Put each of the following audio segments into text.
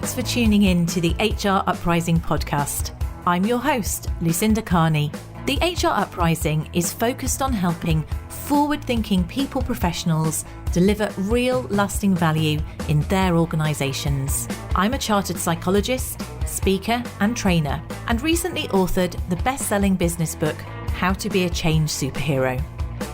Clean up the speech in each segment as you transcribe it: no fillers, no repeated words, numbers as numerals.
Thanks for tuning in to the HR Uprising podcast. I'm your host, Lucinda. The HR Uprising is focused on helping forward-thinking people professionals deliver real lasting value in their organisations. I'm a chartered psychologist, speaker and trainer, and recently authored the best-selling business book, How to Be a Change Superhero.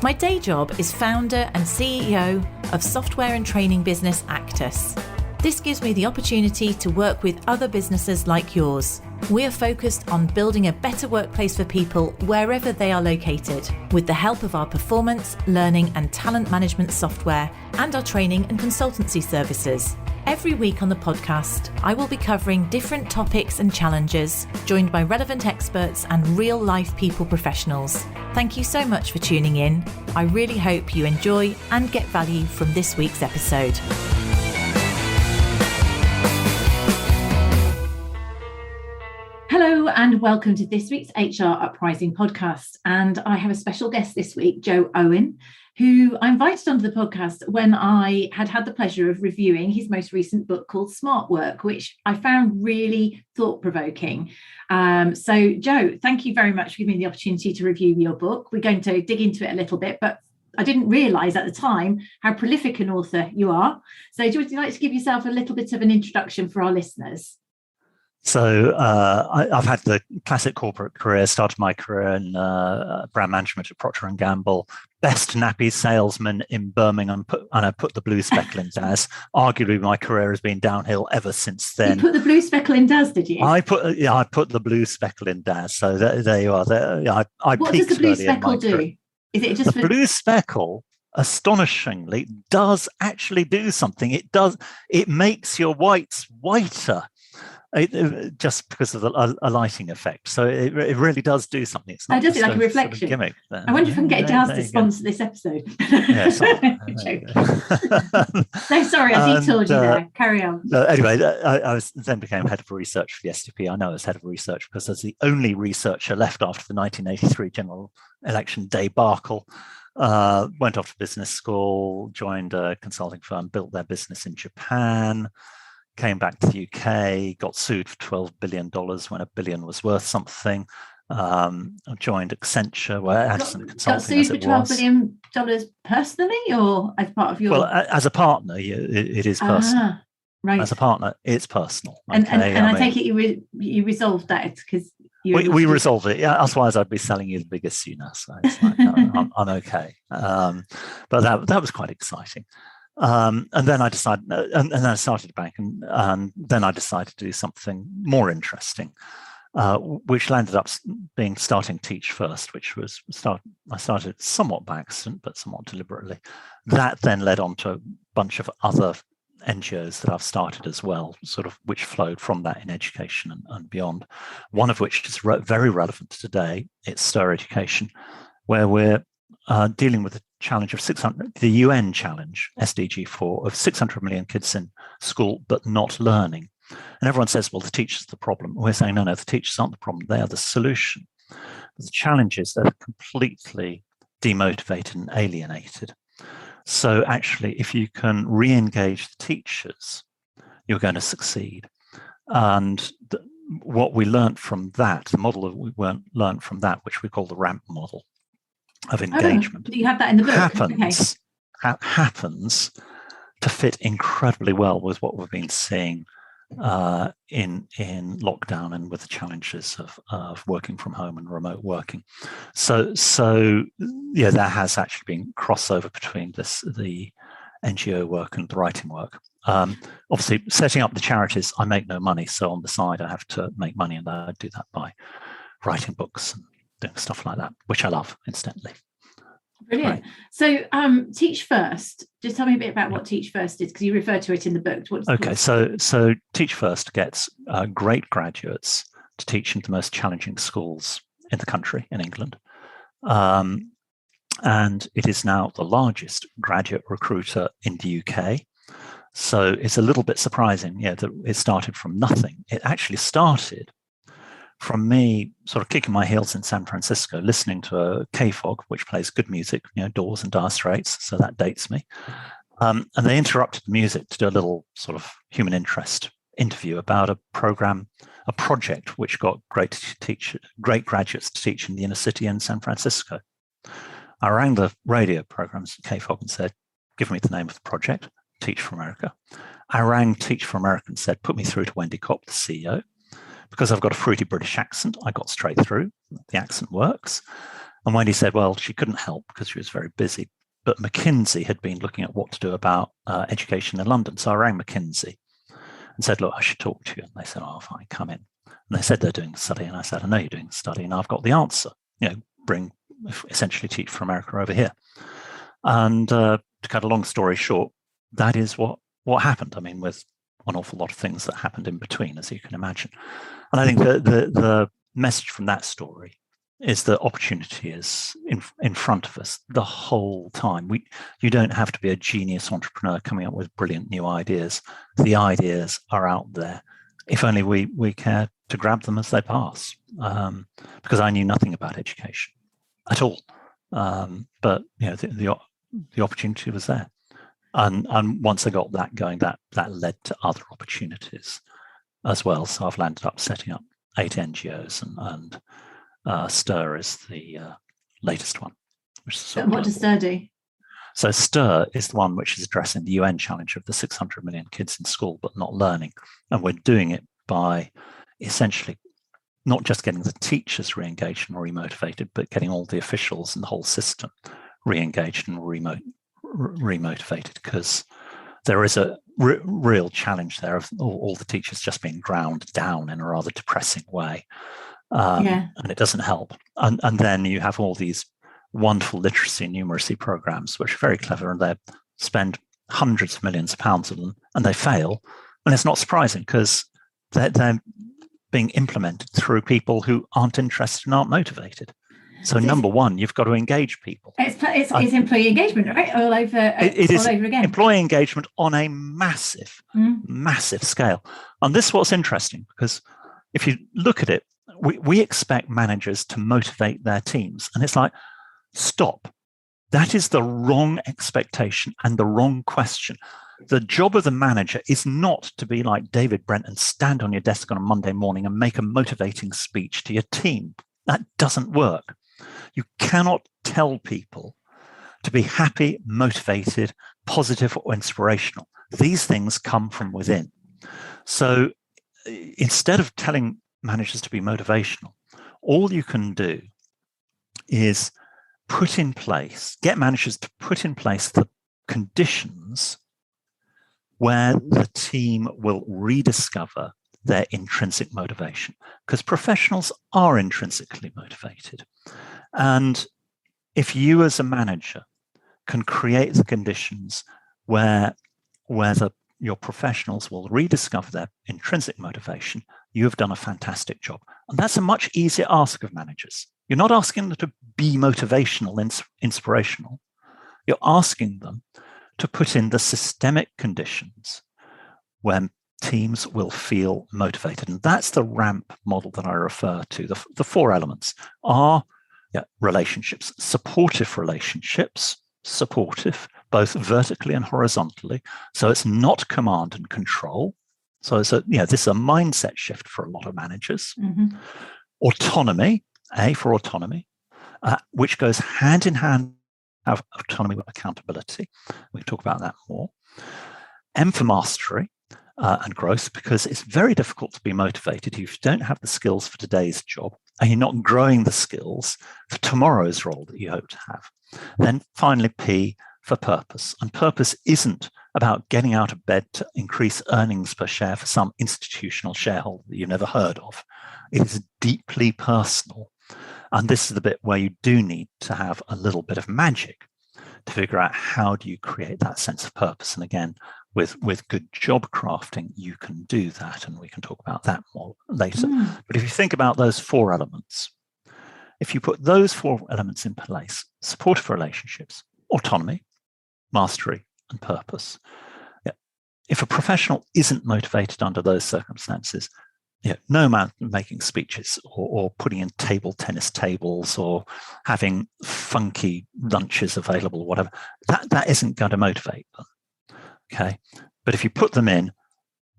My day job is founder and CEO of software and training business Actus. This gives me the opportunity to work with other businesses like yours. We are focused on building a better workplace for people wherever they are located, with the help of our performance, learning and talent management software and our training and consultancy services. Every week on the podcast, I will be covering different topics and challenges, joined by relevant experts and real-life people professionals. Thank you so much for tuning in. I really hope you enjoy and get value from this week's episode. Hello and welcome to this week's HR Uprising podcast. And I have a special guest this week, Jo Owen, who I invited onto the podcast when I had the pleasure of reviewing his most recent book called Smart Work, which I found really thought-provoking. So Jo, thank you very much for giving me the opportunity to review your book. We're going to dig into it a little bit, but I didn't realise at the time how prolific an author you are. So would you like to give yourself a little bit of an introduction for our listeners? So I've had the classic corporate career, started my career in brand management at Procter & Gamble, best nappy salesman in Birmingham, and I put the blue speckle in Daz. Arguably, my career has been downhill ever since then. You put the blue speckle in Daz, did you? I put the blue speckle in Daz. So there you are. What does the blue speckle do? Is it just the blue speckle? Astonishingly, does actually do something. It makes your whites whiter. Just because of a lighting effect. So it really does do something. It's not does it like a reflection? Sort of gimmick there. I wonder if I can get Daz to sponsor this episode. Yes. No, sorry, I detold you there. Carry on. Anyway, I then became head of research for the SDP. I know as head of research because I was the only researcher left after the 1983 general election debacle. Went off to business school, joined a consulting firm, built their business in Japan. Came back to the UK, got sued for $12 billion when $1 billion was worth something. I joined Accenture, where Addison Consulting. Got sued for $12 billion personally, or as part of your? Well, as a partner, it is personal. Right. As a partner, it's personal. And I take it you resolved that because we resolved it. Yeah, otherwise I'd be selling you the biggest sooner. So it's like, no, I'm okay. But that was quite exciting. And then I decided, and then I started a bank, and then I decided to do something more interesting, which landed up being starting Teach First, which was I started somewhat by accident, but somewhat deliberately. That then led on to a bunch of other NGOs that I've started as well, sort of which flowed from that in education and beyond. One of which is very relevant today. It's Stir Education, where we're dealing with the challenge of 600, the UN challenge, SDG 4, of 600 million kids in school but not learning. And everyone says, well, the teachers are the problem. We're saying, no, the teachers aren't the problem. They are the solution. But the challenge is they're completely demotivated and alienated. So actually, if you can re-engage the teachers, you're going to succeed. And what we learned from that, the model that we learned from that, which we call the RAMP model, of engagement. Do you have that in the book? Happens to fit incredibly well with what we've been seeing in lockdown and with the challenges of working from home and remote working. So there has actually been crossover between the NGO work and the writing work. Obviously, setting up the charities, I make no money, so on the side I have to make money, and I do that by writing books and doing stuff like that, which I love, incidentally. Brilliant. Right. So Teach First, just tell me a bit about what Teach First is, because you refer to it in the book. So Teach First gets great graduates to teach in the most challenging schools in the country, in England. And it is now the largest graduate recruiter in the UK. So it's a little bit surprising, that it started from nothing. It actually started from me sort of kicking my heels in San Francisco, listening to a KFOG, which plays good music, Doors and Dire Straits, so that dates me. And they interrupted the music to do a little sort of human interest interview about a project which got great graduates to teach in the inner city in San Francisco. I rang the radio programs at KFOG and said, give me the name of the project, Teach for America. I rang Teach for America and said, put me through to Wendy Kopp, the CEO. Because I've got a fruity British accent, I got straight through. The accent works. And Wendy said, well, she couldn't help because she was very busy. But McKinsey had been looking at what to do about education in London. So I rang McKinsey and said, look, I should talk to you. And they said, oh, fine, come in. And they said they're doing the study. And I said, I know you're doing the study and I've got the answer. Bring essentially Teach for America over here. And to cut a long story short, that is what happened. I mean, with an awful lot of things that happened in between, as you can imagine. And I think the message from that story is that opportunity is in front of us the whole time. You don't have to be a genius entrepreneur coming up with brilliant new ideas. The ideas are out there. If only we care to grab them as they pass. Because I knew nothing about education at all. But the opportunity was there. And once I got that going, that led to other opportunities as well. So I've landed up setting up 8 NGOs and STIR is the latest one. What does STIR do? So STIR is the one which is addressing the UN challenge of the 600 million kids in school but not learning. And we're doing it by essentially not just getting the teachers re-engaged and remotivated, but getting all the officials and the whole system re-engaged and remotivated, because there is a real challenge there of all the teachers just being ground down in a rather depressing way. And it doesn't help. And then you have all these wonderful literacy and numeracy programs, which are very clever, and they spend hundreds of millions of pounds on them, and they fail. And it's not surprising because they're being implemented through people who aren't interested and aren't motivated. So number one, you've got to engage people. It's employee engagement, right? All over again. Employee engagement on a massive scale. And this is what's interesting, because if you look at it, we expect managers to motivate their teams. And it's like, stop. That is the wrong expectation and the wrong question. The job of the manager is not to be like David Brent and stand on your desk on a Monday morning and make a motivating speech to your team. That doesn't work. You cannot tell people to be happy, motivated, positive, or inspirational. These things come from within. So instead of telling managers to be motivational, all you can do is get managers to put in place the conditions where the team will rediscover their intrinsic motivation, because professionals are intrinsically motivated. And if you as a manager can create the conditions where your professionals will rediscover their intrinsic motivation, you have done a fantastic job. And that's a much easier ask of managers. You're not asking them to be motivational, inspirational. You're asking them to put in the systemic conditions when teams will feel motivated. And that's the RAMP model that I refer to. The 4 elements are relationships, supportive relationships, both vertically and horizontally. So it's not command and control. So this is a mindset shift for a lot of managers. Mm-hmm. Autonomy, A for autonomy, which goes hand in hand with autonomy with accountability. We can talk about that more. M for mastery and growth, because it's very difficult to be motivated if you don't have the skills for today's job and you're not growing the skills for tomorrow's role that you hope to have. Then finally, P for purpose. And purpose isn't about getting out of bed to increase earnings per share for some institutional shareholder that you've never heard of. It is deeply personal. And this is the bit where you do need to have a little bit of magic to figure out how do you create that sense of purpose. And again, with good job crafting, you can do that. And we can talk about that more later. But if you think about those 4 elements, if you put those 4 elements in place, supportive relationships, autonomy, mastery, and purpose. If a professional isn't motivated under those circumstances, no amount of making speeches or putting in table tennis tables or having funky lunches available, whatever, that isn't going to motivate them. Okay. But if you put them in,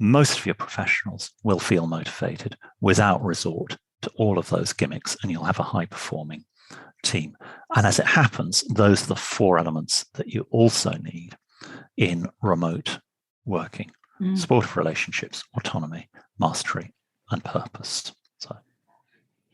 most of your professionals will feel motivated without resort to all of those gimmicks, and you'll have a high-performing team. And as it happens, those are the 4 elements that you also need in remote working: supportive relationships, autonomy, mastery, and purpose.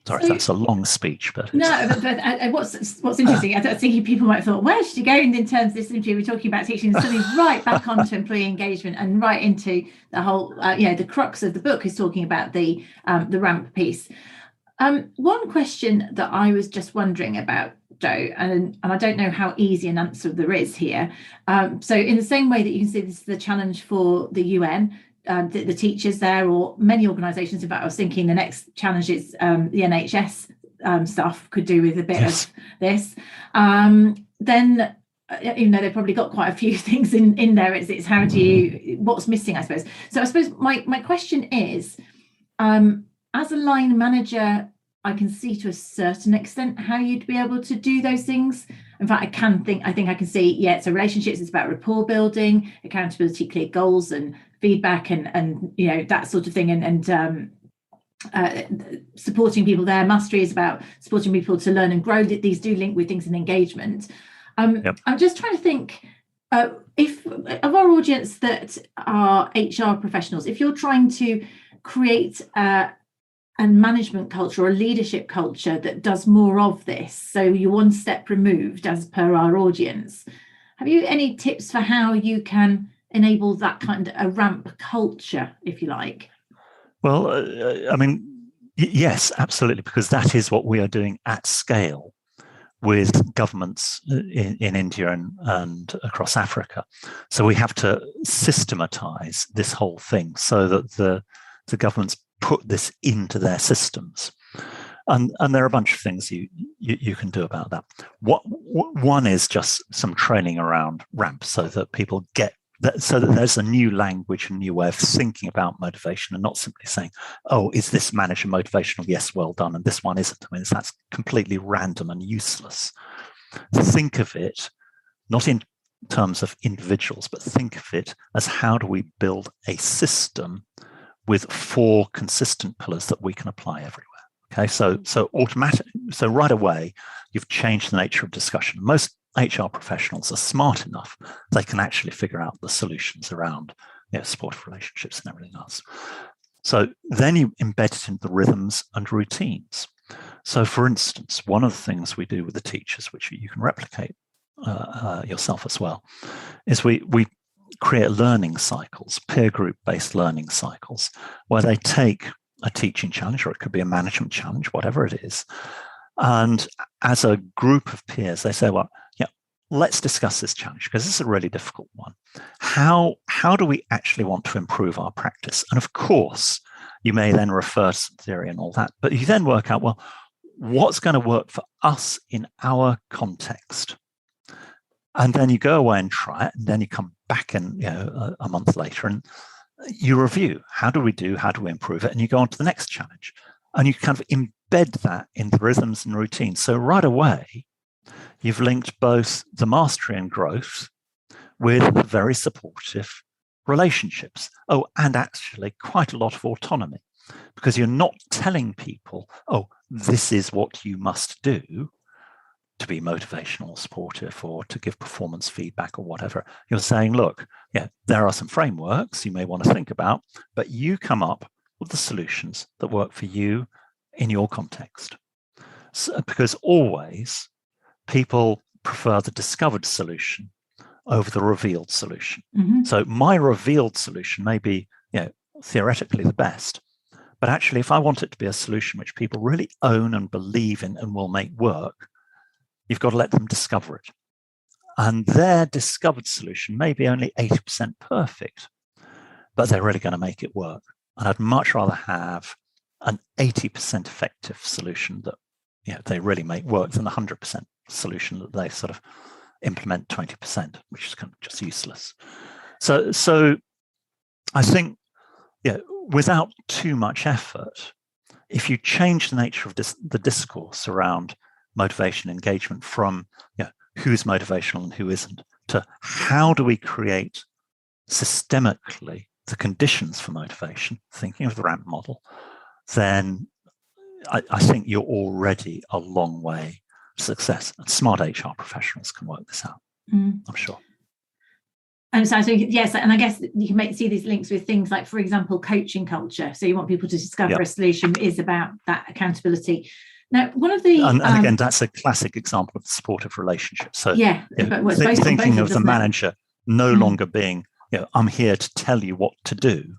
Sorry, that's a long speech, but what's interesting, I think people might have thought, where should you go in terms of this interview? We're talking about teaching, and suddenly right back onto employee engagement and right into the whole, the crux of the book is talking about the ramp piece. One question that I was just wondering about, Jo, and I don't know how easy an answer there is here. So in the same way that you can see this is the challenge for the UN, the teachers there, or many organisations. In fact, I was thinking the next challenge is the NHS stuff could do with a bit of this. Then, even though they've probably got quite a few things in there, it's how do you, what's missing, I suppose. So I suppose my question is, as a line manager, I can see to a certain extent how you'd be able to do those things. In fact, I think I can see, so relationships, it's about rapport building, accountability, clear goals and feedback and that sort of thing, and supporting people there. Mastery is about supporting people to learn and grow. These do link with things in engagement. I'm just trying to think, if of our audience that are HR professionals, if you're trying to create a management culture or a leadership culture that does more of this, so you're one step removed as per our audience, have you any tips for how you can enable that kind of a ramp culture, if you like? Well, yes, absolutely, because that is what we are doing at scale with governments in India and across Africa. So we have to systematize this whole thing so that the governments put this into their systems. And there are a bunch of things you can do about that. One is just some training around ramp so that people get that, so that there's a new language, a new way of thinking about motivation, and not simply saying, oh, is this manager motivational? Yes, well done. And this one isn't. I mean, that's completely random and useless. Think of it not in terms of individuals, but think of it as how do we build a system with 4 consistent pillars that we can apply everywhere. Okay, so right away, you've changed the nature of discussion. Most HR professionals are smart enough, they can actually figure out the solutions around supportive relationships and everything else. So then you embed it into the rhythms and routines. So for instance, one of the things we do with the teachers, which you can replicate yourself as well, is we create learning cycles, peer group-based learning cycles, where they take a teaching challenge, or it could be a management challenge, whatever it is. And as a group of peers, they say, well, let's discuss this challenge because this is a really difficult one. How do we actually want to improve our practice? And of course, you may then refer to some theory and all that, but you then work out, well, what's going to work for us in our context? And then you go away and try it, and then you come back in a month later and you review. How do we improve it? And you go on to the next challenge. And you kind of embed that in the rhythms and routines. So right away, you've linked both the mastery and growth with very supportive relationships. Oh, and actually quite a lot of autonomy, because you're not telling people, oh, this is what you must do to be motivational, supportive, or to give performance feedback or whatever. You're saying, look, there are some frameworks you may want to think about, but you come up with the solutions that work for you in your context. So, because always people prefer the discovered solution over the revealed solution. Mm-hmm. So my revealed solution may be, theoretically the best, but actually if I want it to be a solution which people really own and believe in and will make work, you've got to let them discover it. And their discovered solution may be only 80% perfect, but they're really going to make it work. And I'd much rather have an 80% effective solution that they really make work than the 100% solution that they sort of implement 20%, which is kind of just useless. So I think, without too much effort, if you change the nature of the discourse around motivation engagement from who's motivational and who isn't, to how do we create systemically the conditions for motivation, thinking of the ramp model, then I think you're already a long way to success. And smart HR professionals can work this out, I'm sure. And so yes, and I guess you can see these links with things like, for example, coaching culture. So you want people to discover a solution is about that accountability. Now, one of the and again, that's a classic example of the supportive relationship. So thinking of the manager no longer being, I'm here to tell you what to do,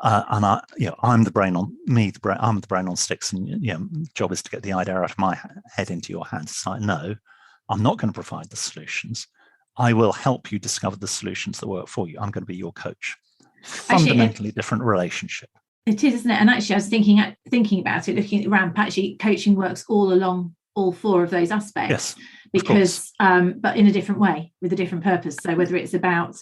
and I'm the brain on I'm the brain on sticks, and job is to get the idea out of my head into your hands. It's like, no, I'm not going to provide the solutions. I will help you discover the solutions that work for you. I'm going to be your coach. Fundamentally different relationship. It is, isn't it? And actually, I was thinking about it, looking at ramp. Actually, coaching works all along all four of those aspects. Yes, because but in a different way, with a different purpose. So whether it's about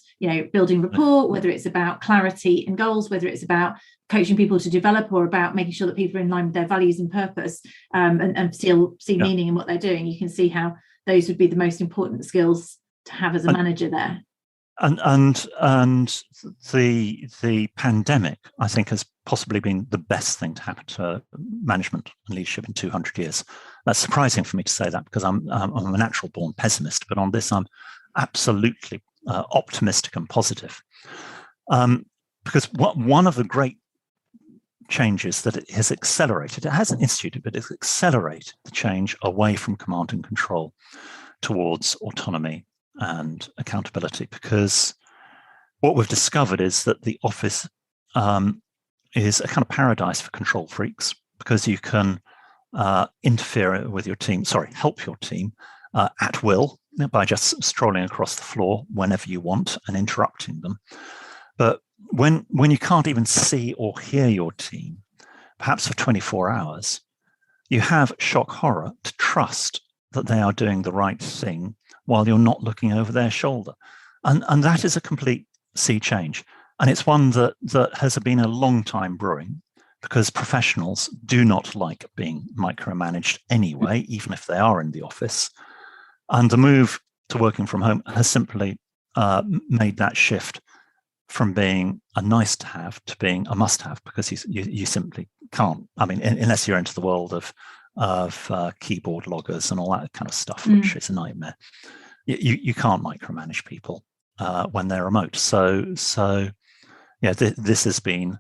building rapport, whether it's about clarity and goals, whether it's about coaching people to develop, or about making sure that people are in line with their values and purpose, and see meaning in what they're doing, you can see how those would be the most important skills to have as a manager there. And the pandemic, I think, has possibly been the best thing to happen to management and leadership in 200 years. That's surprising for me to say that, because I'm a natural born pessimist, but on this I'm absolutely optimistic and positive. Because one of the great changes that it has accelerated, it hasn't instituted, but it's accelerated the change away from command and control towards autonomy and accountability, because what we've discovered is that the office is a kind of paradise for control freaks, because you can interfere with your team, help your team at will by just strolling across the floor whenever you want and interrupting them. But when you can't even see or hear your team, perhaps for 24 hours, you have shock horror to trust that they are doing the right thing while you're not looking over their shoulder. And that is a complete sea change. And it's one that has been a long time brewing, because professionals do not like being micromanaged anyway, even if they are in the office. And the move to working from home has simply made that shift from being a nice to have to being a must have, because you simply can't. I mean, unless you're into the world of keyboard loggers and all that kind of stuff, which is a nightmare. You can't micromanage people when they're remote. So this has been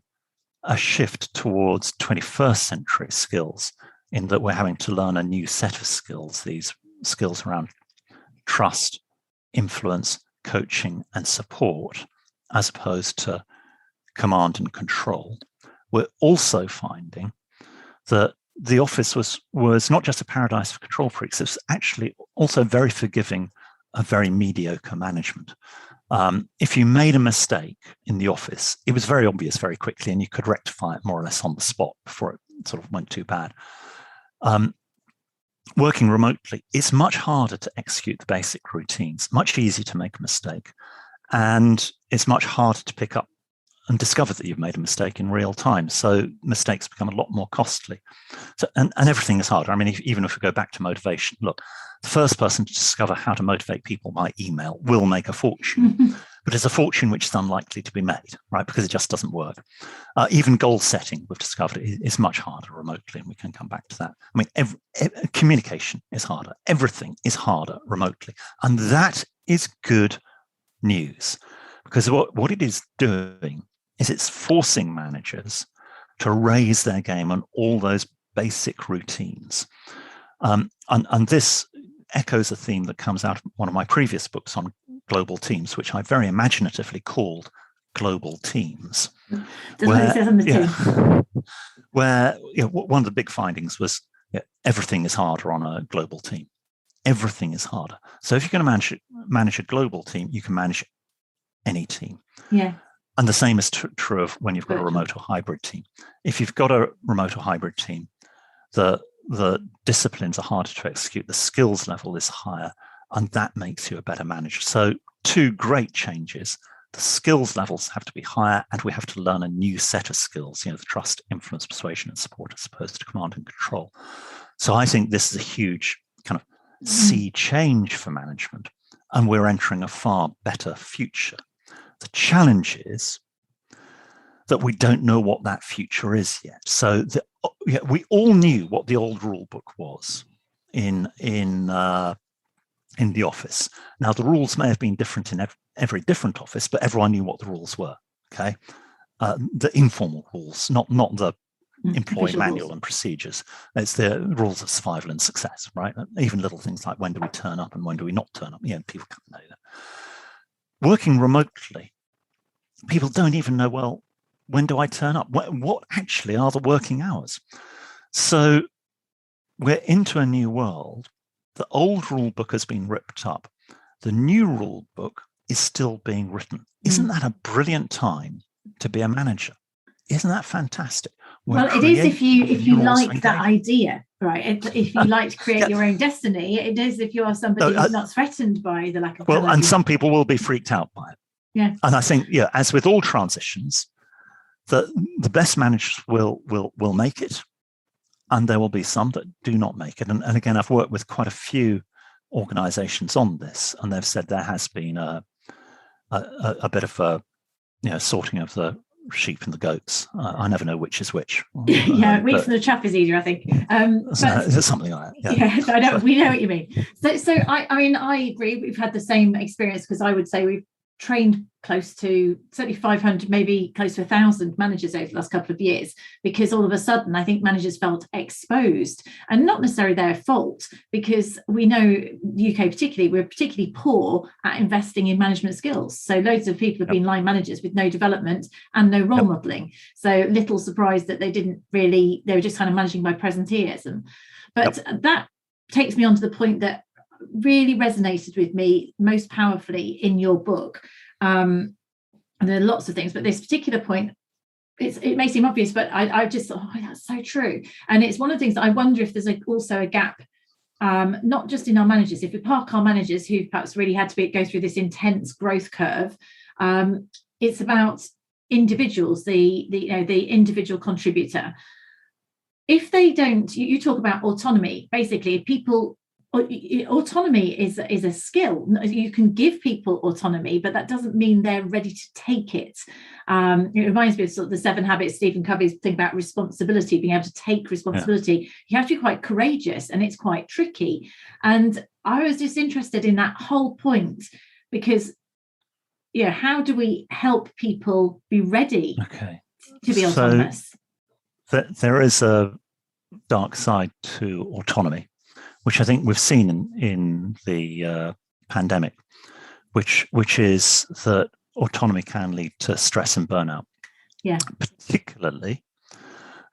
a shift towards 21st century skills, in that we're having to learn a new set of skills, these skills around trust, influence, coaching, and support, as opposed to command and control. We're also finding that the office was not just a paradise for control freaks, it was actually also very forgiving of very mediocre management. If you made a mistake in the office, it was very obvious very quickly, and you could rectify it more or less on the spot before it sort of went too bad. Working remotely, it's much harder to execute the basic routines, much easier to make a mistake, and it's much harder to pick up and discover that you've made a mistake in real time. So mistakes become a lot more costly. So, and everything is harder. I mean, even if we go back to motivation, look, the first person to discover how to motivate people by email will make a fortune, but it's a fortune which is unlikely to be made, right? Because it just doesn't work. Even goal setting, we've discovered, is much harder remotely, and we can come back to that. I mean, communication is harder. Everything is harder remotely. And that is good news, because what it is doing is it's forcing managers to raise their game on all those basic routines. And this echoes a theme that comes out of one of my previous books on global teams, which I very imaginatively called Global Teams. Where one of the big findings was everything is harder on a global team. Everything is harder. So if you're going to manage a global team, you can manage any team. Yeah. And the same is true of when you've got a remote or hybrid team. If you've got a remote or hybrid team, the disciplines are harder to execute, the skills level is higher, and that makes you a better manager. So two great changes. The skills levels have to be higher, and we have to learn a new set of skills, the trust, influence, persuasion, and support, as opposed to command and control. So I think this is a huge kind of sea change for management, and we're entering a far better future. The challenge is that we don't know what that future is yet. So we all knew what the old rule book was in the office. Now, the rules may have been different in every different office, but everyone knew what the rules were. Okay, the informal rules, not the employee manual rules and procedures. It's the rules of survival and success, right? Even little things like when do we turn up and when do we not turn up. People can't know that. Working remotely, people don't even know, well, when do I turn up? What actually are the working hours? So we're into a new world. The old rule book has been ripped up. The new rule book is still being written. Isn't that a brilliant time to be a manager? Isn't that fantastic? Well, it is if you like that idea, right? If you like to create your own destiny, it is if you are somebody who's not threatened by the lack of television. And some people will be freaked out by it. Yeah. And I think, as with all transitions, the best managers will make it, and there will be some that do not make it. And again, I've worked with quite a few organizations on this, and they've said there has been a bit of a sorting of the sheep and the goats. I never know which is which. Wheat from the chaff is easier, I think. Something like that. We know what you mean. So I agree. We've had the same experience, because I would say we've trained close to certainly 500, maybe close to 1,000 managers over the last couple of years, because all of a sudden I think managers felt exposed, and not necessarily their fault, because we know the UK particularly, we're particularly poor at investing in management skills. So loads of people have been line managers with no development and no role modelling. So little surprise that they were just kind of managing by presenteeism. But that takes me on to the point that really resonated with me most powerfully in your book. And there are lots of things, but this particular point, it may seem obvious, but I just thought, that's so true. And it's one of the things that I wonder if there's also a gap, not just in our managers. If we park our managers who perhaps really had to go through this intense growth curve, it's about individuals, the individual contributor. If they don't, you talk about autonomy. Basically, if people, autonomy is a skill. You can give people autonomy, but that doesn't mean they're ready to take it. It reminds me of sort of the 7 Habits, Stephen Covey's thing about responsibility, being able to take responsibility. You have to be quite courageous, and it's quite tricky. And I was just interested in that whole point, because how do we help people be ready to be autonomous? There is a dark side to autonomy, which I think we've seen in the pandemic, which is that autonomy can lead to stress and burnout, particularly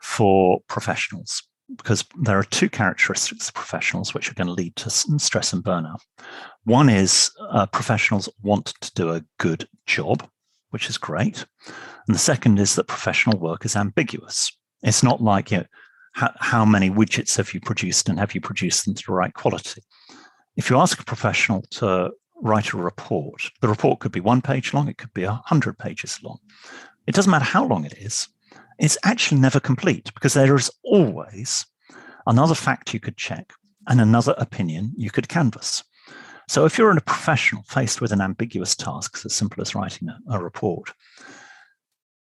for professionals, because there are 2 characteristics of professionals which are going to lead to stress and burnout. One is professionals want to do a good job, which is great. And the second is that professional work is ambiguous. It's not like, how many widgets have you produced, and have you produced them to the right quality? If you ask a professional to write a report, the report could be 1 page long, it could be 100 pages long. It doesn't matter how long it is. It's actually never complete, because there is always another fact you could check and another opinion you could canvass. So if you're a professional faced with an ambiguous task, as simple as writing a report,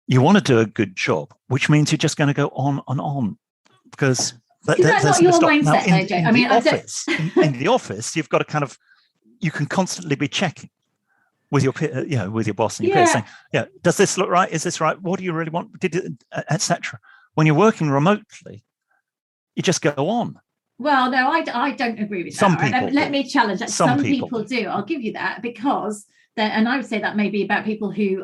you want to do a good job, which means you're just going to go on and on. Because that's not your mindset, though, Joe. In the office, you've got to you can constantly be checking with your with your boss and your peers, saying, does this look right? Is this right? What do you really want? Etc. When you're working remotely, you just go on. Well, no, I don't agree with that. Some people let me challenge that. Some people do. I'll give you that, because and I would say that may be about people who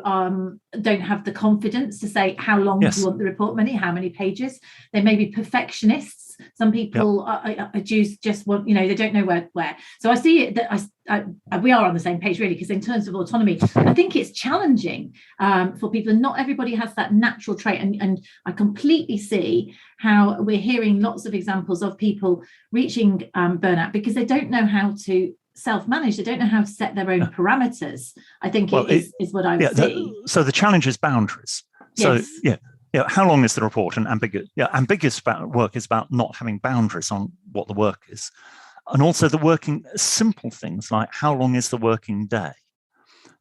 don't have the confidence to say how long do you want the report, how many pages. They may be perfectionists. Some people are just want, they don't know where. So I see it that we are on the same page, really, because in terms of autonomy, I think it's challenging for people, and not everybody has that natural trait. And I completely see how we're hearing lots of examples of people reaching burnout because they don't know how to self-manage. They don't know how to set their own parameters. I think is what I would see. So the challenge is boundaries. So how long is the report? And ambiguous work is about not having boundaries on what the work is, and also the working simple things like how long is the working day.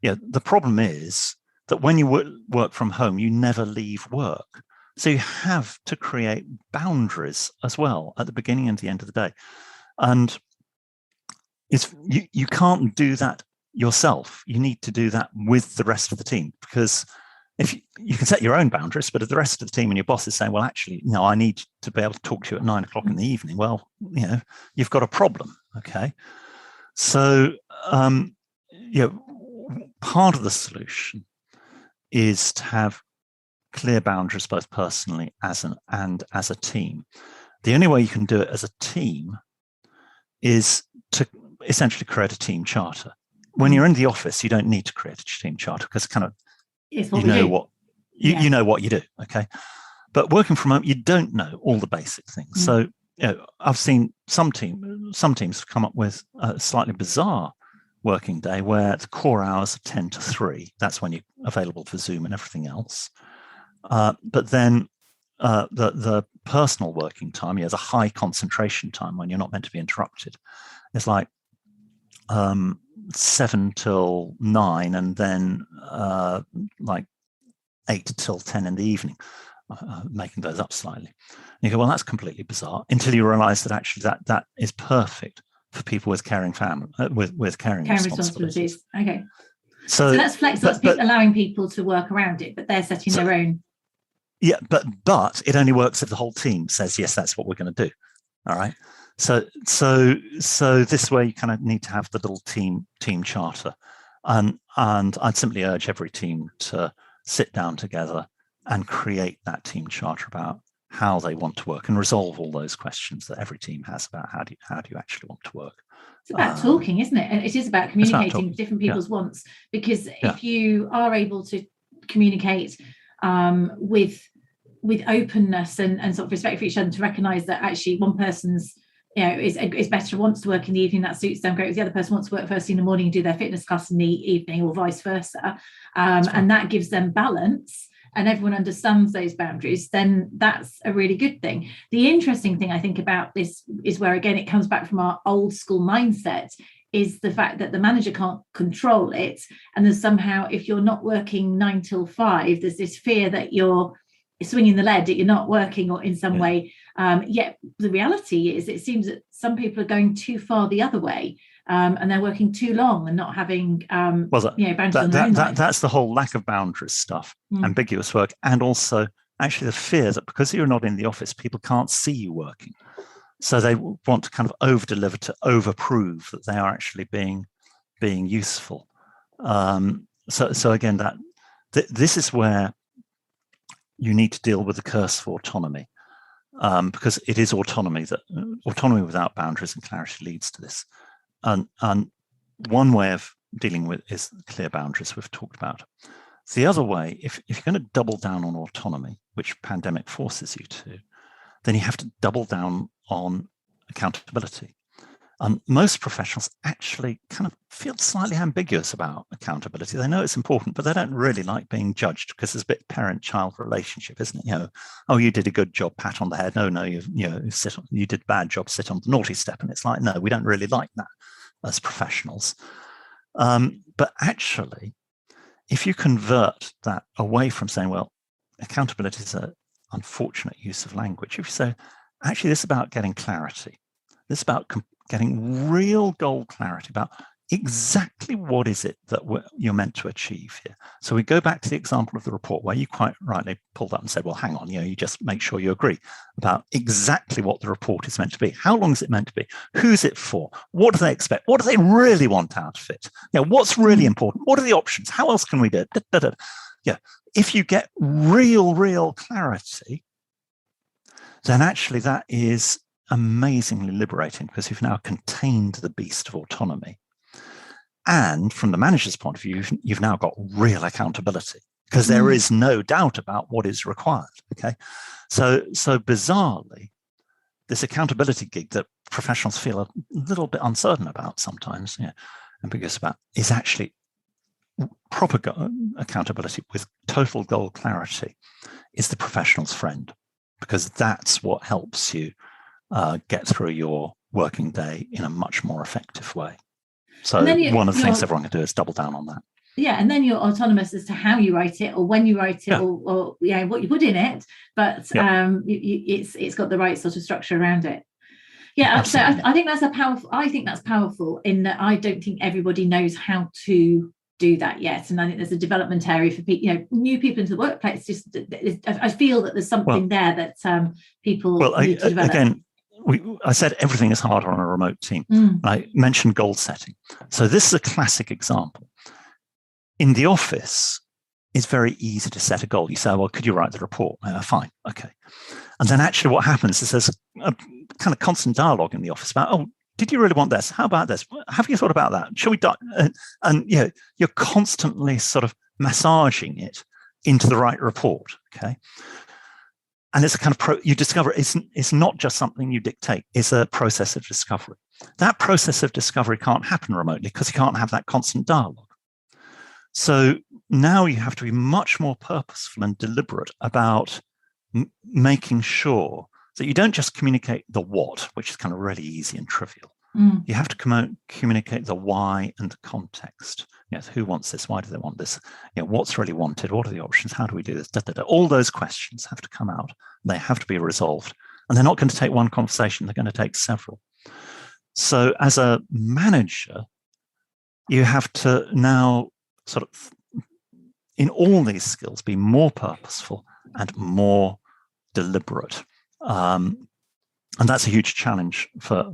The problem is that when you work from home, you never leave work. So you have to create boundaries as well at the beginning and the end of the day. And you can't do that yourself. You need to do that with the rest of the team, because if you can set your own boundaries, but if the rest of the team and your boss is saying, well, actually, I need to be able to talk to you at 9 o'clock in the evening. Well, you've got a problem. Okay. So, part of the solution is to have clear boundaries, both personally and as a team. The only way you can do it as a team is to essentially create a team charter. When you're in the office, you don't need to create a team charter, because you know what you do. Okay. But working from home, you don't know all the basic things. So, I've seen some teams have come up with a slightly bizarre working day where the core hours are 10 to 3. That's when you're available for Zoom and everything else. But then the personal working time, there's a high concentration time when you're not meant to be interrupted. It's like 7 till 9, and then like 8 till 10 in the evening, making those up slightly. And you go, well, that's completely bizarre, until you realize that actually that is perfect for people with caring family, with caring responsibilities. Okay. So that's flexible. That's allowing people to work around it, but they're setting their own. Yeah, but it only works if the whole team says, yes, that's what we're going to do. All right. So this way you kind of need to have the little team charter, and I'd simply urge every team to sit down together and create that team charter about how they want to work, and resolve all those questions that every team has about how do you actually want to work. It's about talking, isn't it? And it is about communicating different people's wants, because if you are able to communicate with openness and sort of respect for each other, to recognise that actually one person's is better, wants to work in the evening, that suits them great, the other person wants to work first thing in the morning and do their fitness class in the evening, or vice versa, and that gives them balance, and everyone understands those boundaries, then that's a really good thing. The interesting thing I think about this is where, again, it comes back from our old school mindset, is the fact that the manager can't control it, and there's somehow, if you're not working 9 till 5, there's this fear that you're swinging the lead, that you're not working, or in some way. Yet the reality is, it seems that some people are going too far the other way, and they're working too long and not having boundaries on their own life. That's the whole lack of boundaries stuff, ambiguous work, and also actually the fear that because you're not in the office, people can't see you working. So they want to kind of over-deliver, to over-prove that they are actually being useful. So again, this is where you need to deal with the curse of autonomy, because it is autonomy without boundaries and clarity leads to this. And one way of dealing with is clear boundaries we've talked about. The other way, if you're going to double down on autonomy, which pandemic forces you to, then you have to double down on accountability. Most professionals actually kind of feel slightly ambiguous about accountability. They know it's important, but they don't really like being judged, because there's a bit parent-child relationship, isn't it? Oh, you did a good job, pat on the head. No, you did a bad job, sit on the naughty step. And it's like, no, we don't really like that as professionals. But actually, if you convert that away from saying, well, accountability is an unfortunate use of language. If you say, actually, this is about getting clarity. This is about getting real goal clarity about exactly what is it that you're meant to achieve here. So we go back to the example of the report where you quite rightly pulled up and said, well, hang on, you just make sure you agree about exactly what the report is meant to be. How long is it meant to be? Who's it for? What do they expect? What do they really want out of it? What's really important? What are the options? How else can we do it? If you get real clarity, then actually that is amazingly liberating, because you've now contained the beast of autonomy. And from the manager's point of view, you've now got real accountability, because there is no doubt about what is required. Okay. So bizarrely, this accountability gig that professionals feel a little bit uncertain about sometimes, ambiguous about, is actually proper accountability with total goal clarity is the professional's friend, because that's what helps you get through your working day in a much more effective way. So one of the things everyone can do is double down on that. and then you're autonomous as to how you write it or when you write it or what you put in it, but it's got the right sort of structure around it. So I think that's powerful in that I don't think everybody knows how to do that yet, and I think there's a development area for people, new people into the workplace. I feel that there's something there that people need to develop. Again, I said everything is harder on a remote team. I mentioned goal setting. So this is a classic example. In the office, it's very easy to set a goal. You say, well, could you write the report? Fine, okay. And then actually what happens is there's a kind of constant dialogue in the office about, did you really want this? How about this? Have you thought about that? Shall we do? And you're constantly sort of massaging it into the right report, okay? And it's a kind of you discover it's not just something you dictate, it's a process of discovery. That process of discovery can't happen remotely because you can't have that constant dialogue. So now you have to be much more purposeful and deliberate about making sure that you don't just communicate the what, which is kind of really easy and trivial. You have to communicate the why and the context. Who wants this? Why do they want this? What's really wanted? What are the options? How do we do this? All those questions have to come out. They have to be resolved. And they're not going to take one conversation. They're going to take several. So as a manager, you have to now sort of, in all these skills, be more purposeful and more deliberate. And that's a huge challenge for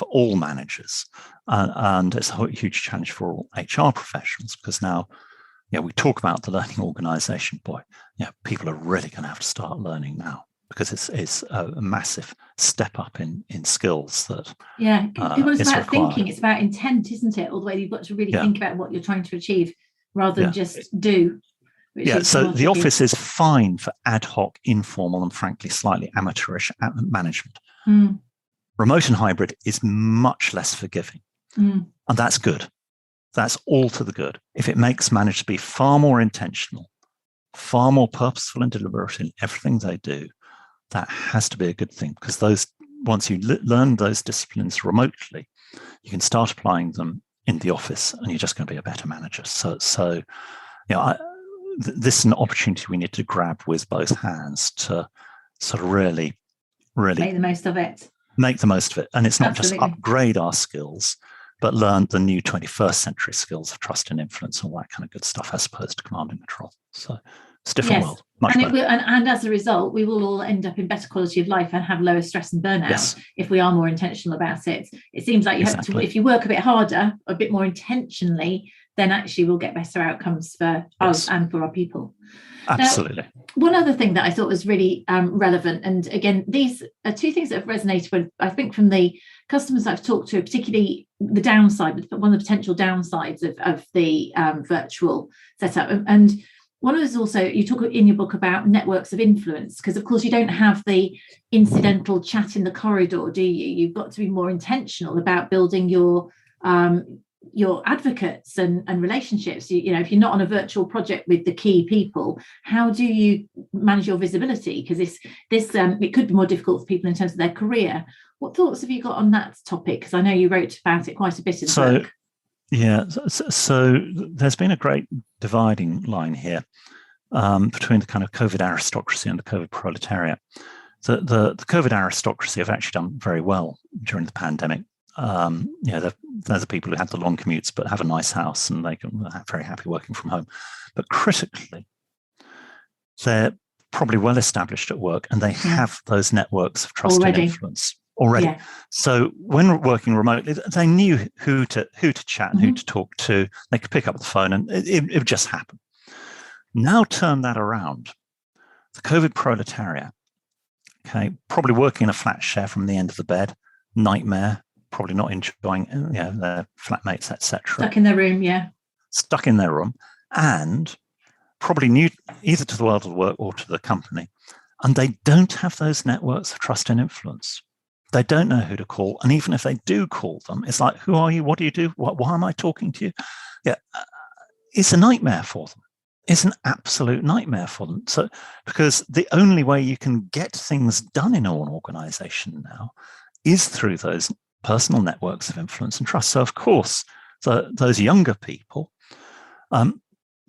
all managers. And it's a huge challenge for all HR professionals, because now, we talk about the learning organization. Boy, people are really going to have to start learning now, because it's a massive step up in skills that it's about thinking, it's about intent, isn't it? All the way you've got to really think about what you're trying to achieve rather than just do. So the office is fine for ad hoc, informal, and frankly slightly amateurish management. Remote and hybrid is much less forgiving, and that's good. That's all to the good. If it makes managers be far more intentional, far more purposeful and deliberate in everything they do, that has to be a good thing, because once you learn those disciplines remotely, you can start applying them in the office, and you're just going to be a better manager. So this is an opportunity we need to grab with both hands to sort of really make the most of it. And it's not just upgrade our skills, but learn the new 21st century skills of trust and influence and all that kind of good stuff, as opposed to command and control. So it's a different world. And as a result, we will all end up in better quality of life and have lower stress and burnout if we are more intentional about it. It seems like you have to, if you work a bit harder, a bit more intentionally, then actually we'll get better outcomes for us and for our people. Absolutely. Now, one other thing that I thought was really relevant, and again, these are two things that have resonated with, I think, from the customers I've talked to, particularly the downside, one of the potential downsides of the virtual setup. And one of those also, you talk in your book about networks of influence, because of course you don't have the incidental chat in the corridor, do you? You've got to be more intentional about building your advocates and relationships. If you're not on a virtual project with the key people, how do you manage your visibility? Because this it could be more difficult for people in terms of their career. What thoughts have you got on that topic? Because I know you wrote about it quite a bit in the book. Yeah, so there's been a great dividing line here between the kind of COVID aristocracy and the COVID proletariat. The COVID aristocracy have actually done very well during the pandemic. They're the people who had the long commutes but have a nice house, and they're very happy working from home. But critically, they're probably well established at work, and they have those networks of trust and influence already. Yeah. So when working remotely, they knew who to chat and who to talk to. They could pick up the phone, and it would just happen. Now turn that around. The COVID proletariat, probably working in a flat share from the end of the bed, nightmare. Probably not enjoying their flatmates, etc. Stuck in their room, and probably new either to the world of work or to the company. And they don't have those networks of trust and influence. They don't know who to call. And even if they do call them, it's like, who are you? What do you do? Why am I talking to you? It's a nightmare for them. It's an absolute nightmare for them. So, because the only way you can get things done in an organization now is through those personal networks of influence and trust. So, of course, those younger people,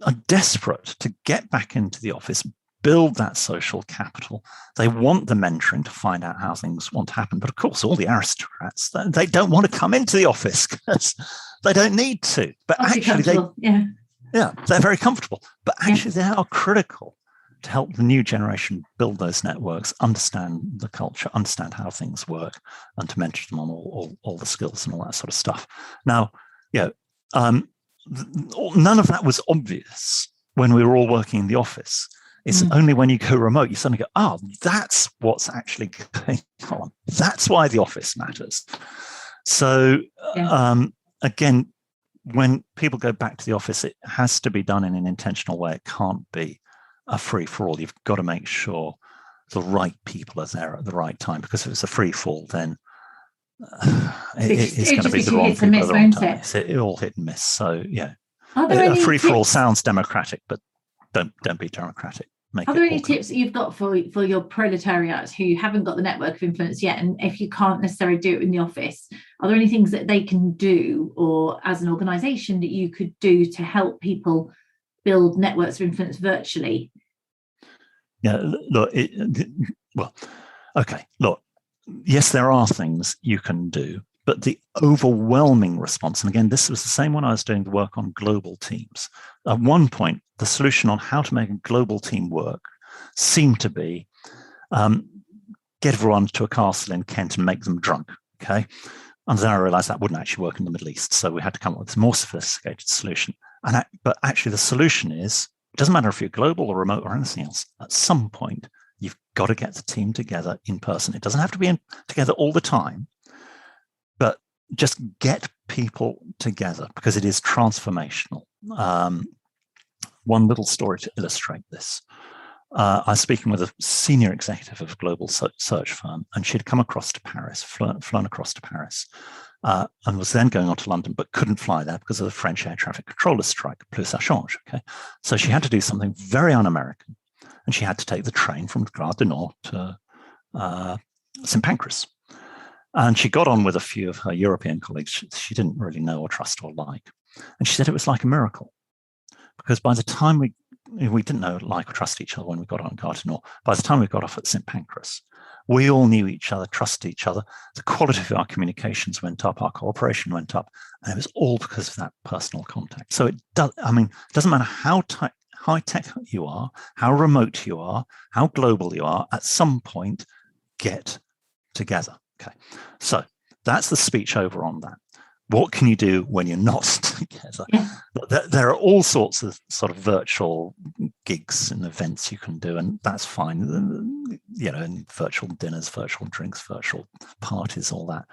are desperate to get back into the office, build that social capital. They want the mentoring to find out how things want to happen. But of course, all the aristocrats, they don't want to come into the office because they don't need to. But actually, they're very comfortable. But actually, they are critical to help the new generation build those networks, understand the culture, understand how things work, and to mentor them on all the skills and all that sort of stuff. Now, none of that was obvious when we were all working in the office. It's only when you go remote, you suddenly go, oh, that's what's actually going on. That's why the office matters. So again, when people go back to the office, it has to be done in an intentional way. It can't be a free-for-all. You've got to make sure the right people are there at the right time, because if it's a free-fall, then it's going to be the wrong people at the wrong time. It all hit and miss. So, a free-for-all sounds democratic, but don't be democratic. Are there any tips that you've got for your proletariat who haven't got the network of influence yet, and if you can't necessarily do it in the office, are there any things that they can do, or as an organisation that you could do to help people build networks of influence virtually? Look, yes, there are things you can do, but the overwhelming response, and again, this was the same when I was doing the work on global teams. At one point, the solution on how to make a global team work seemed to be get everyone to a castle in Kent and make them drunk, okay? And then I realized that wouldn't actually work in the Middle East, so we had to come up with a more sophisticated solution. But actually, the solution is, it doesn't matter if you're global or remote or anything else, at some point, you've got to get the team together in person. It doesn't have to be together all the time, but just get people together, because it is transformational. One little story to illustrate this. I was speaking with a senior executive of a global search firm, and she'd come across to Paris, flown across to Paris, and was then going on to London, but couldn't fly there because of the French air traffic controller strike, plus ça change, okay? So she had to do something very un-American, and she had to take the train from Gare du Nord to St. Pancras. And she got on with a few of her European colleagues she didn't really know or trust or like. And she said it was like a miracle, because by the time we didn't know, like, or trust each other when we got on Gare du Nord. By the time we got off at St. Pancras, we all knew each other, trusted each other. The quality of our communications went up, our cooperation went up, and it was all because of that personal contact. So it doesn't matter how high tech you are, how remote you are, how global you are, at some point, get together. Okay, so that's the speech over on that. What can you do when you're not together? Yeah. There are all sorts of sort of virtual gigs and events you can do, and that's fine. And virtual dinners, virtual drinks, virtual parties, all that.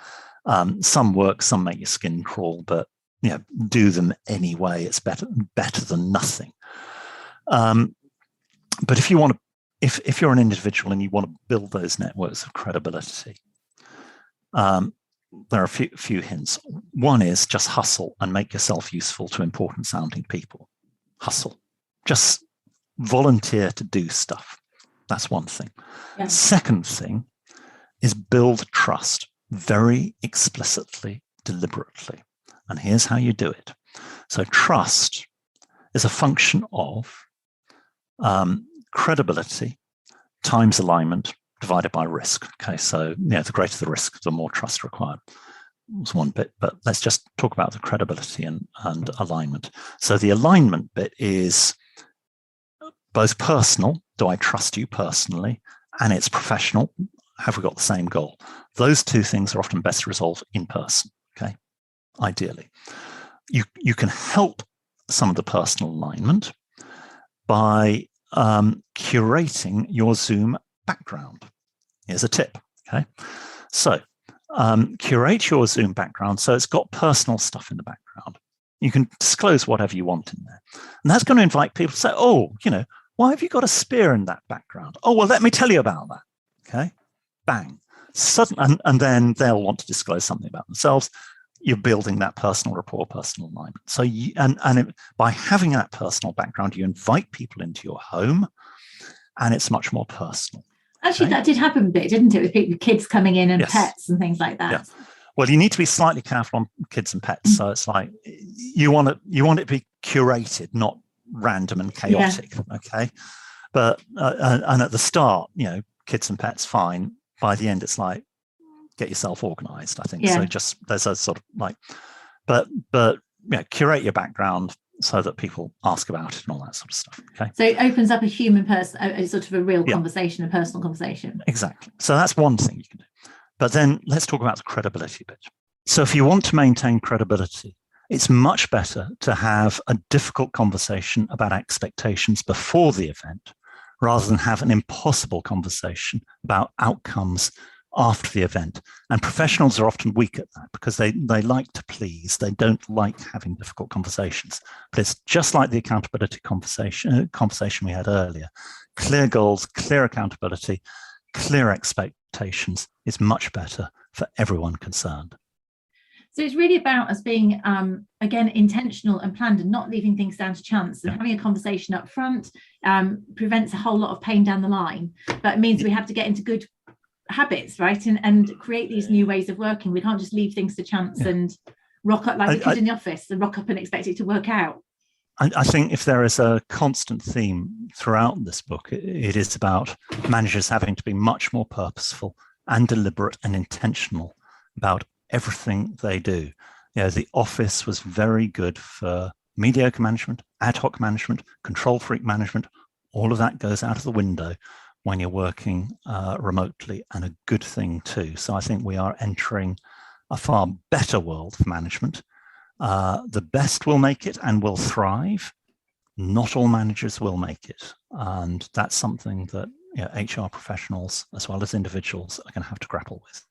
Some work, some make your skin crawl, but do them anyway. It's better than nothing. But if you want to, if you're an individual and you want to build those networks of credibility, there are a few hints. One is just hustle and make yourself useful to important sounding people. Hustle. Just volunteer to do stuff. That's one thing. Yeah. Second thing is build trust very explicitly, deliberately. And here's how you do it. So trust is a function of credibility times alignment divided by risk. Okay, so the greater the risk, the more trust required. That's one bit, but let's just talk about the credibility and alignment. So the alignment bit is both personal, do I trust you personally, and it's professional, have we got the same goal? Those two things are often best resolved in person, okay, ideally. You can help some of the personal alignment by curating your Zoom background. Here's a tip, okay? So curate your Zoom background so it's got personal stuff in the background. You can disclose whatever you want in there. And that's going to invite people to say, oh, why have you got a spear in that background? Oh, well, let me tell you about that, okay? Bang. And then they'll want to disclose something about themselves. You're building that personal rapport, personal alignment. So by having that personal background, you invite people into your home, and it's much more personal. Actually, okay? That did happen a bit, didn't it, with kids coming in and pets and things like that? Yeah. Well, you need to be slightly careful on kids and pets. So it's like you want it to be curated, not random and chaotic. Yeah. Okay. But, and at the start, kids and pets, fine. By the end, it's like, get yourself organized, I think. Yeah. So just, there's a sort of like, but curate your background so that people ask about it and all that sort of stuff. Okay. So it opens up a human person, a sort of a real conversation, a personal conversation. Exactly. So that's one thing you can do. But then let's talk about the credibility bit. So if you want to maintain credibility, it's much better to have a difficult conversation about expectations before the event rather than have an impossible conversation about outcomes after the event. And professionals are often weak at that because they like to please. They don't like having difficult conversations. But it's just like the accountability conversation we had earlier. Clear goals, clear accountability, clear expectations is much better for everyone concerned. So it's really about us being, again, intentional and planned and not leaving things down to chance, and having a conversation up front prevents a whole lot of pain down the line. But it means we have to get into good habits, right? And create these new ways of working. We can't just leave things to chance and rock up like the kid in the office and rock up and expect it to work out. I think if there is a constant theme throughout this book, it is about managers having to be much more purposeful and deliberate and intentional about everything they do. The office was very good for mediocre management, ad hoc management, control freak management. All of that goes out of the window when you're working remotely, and a good thing too. So I think we are entering a far better world for management. The best will make it and will thrive. Not all managers will make it. And that's something that HR professionals, as well as individuals, are going to have to grapple with.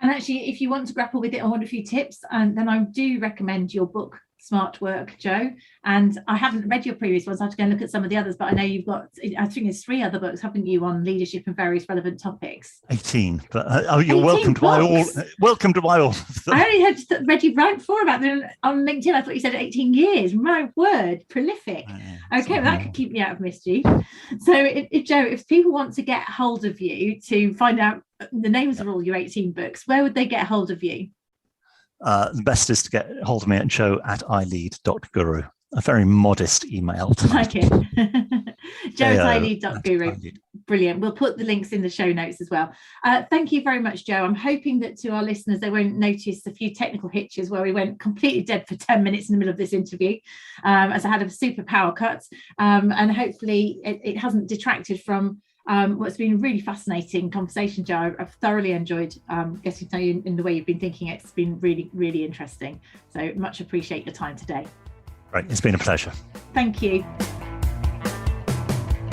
And actually, if you want to grapple with it, I want a few tips. And then I do recommend your book, Smart Work, Jo. And I haven't read your previous ones. I have to go and look at some of the others, but I know you've got, I think it's 3 other books, haven't you, on leadership and various relevant topics? 18. But you're 18 welcome to buy all. Welcome to buy all of them. I only had read you right before about them on LinkedIn. I thought you said 18 years. My word, prolific. Okay, well, that could keep me out of mischief. So, Jo, if people want to get hold of you to find out the names of all your 18 books, where would they get hold of you? The best is to get hold of me at jo@ilead.guru. A very modest email. Like it. jo@ilead.guru. Brilliant. We'll put the links in the show notes as well. Thank you very much, Jo. I'm hoping that to our listeners, they won't notice a few technical hitches where we went completely dead for 10 minutes in the middle of this interview, as I had a super power cut. And hopefully it hasn't detracted from what's been a really fascinating conversation, Jo. I've thoroughly enjoyed getting to know you in the way you've been thinking. It's been really, really interesting. So much appreciate your time today. Right, it's been a pleasure. Thank you.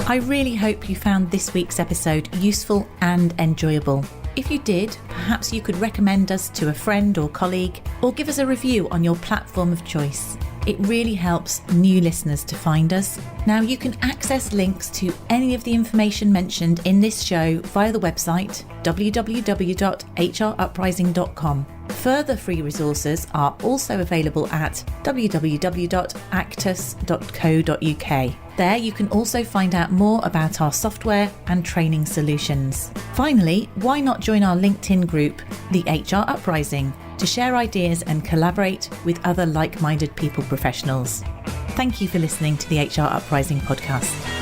I really hope you found this week's episode useful and enjoyable. If you did, perhaps you could recommend us to a friend or colleague, or give us a review on your platform of choice. It really helps new listeners to find us. Now you can access links to any of the information mentioned in this show via the website www.hruprising.com. Further free resources are also available at www.actus.co.uk. There you can also find out more about our software and training solutions. Finally, why not join our LinkedIn group, the HR Uprising, to share ideas and collaborate with other like-minded people professionals. Thank you for listening to the HR Uprising podcast.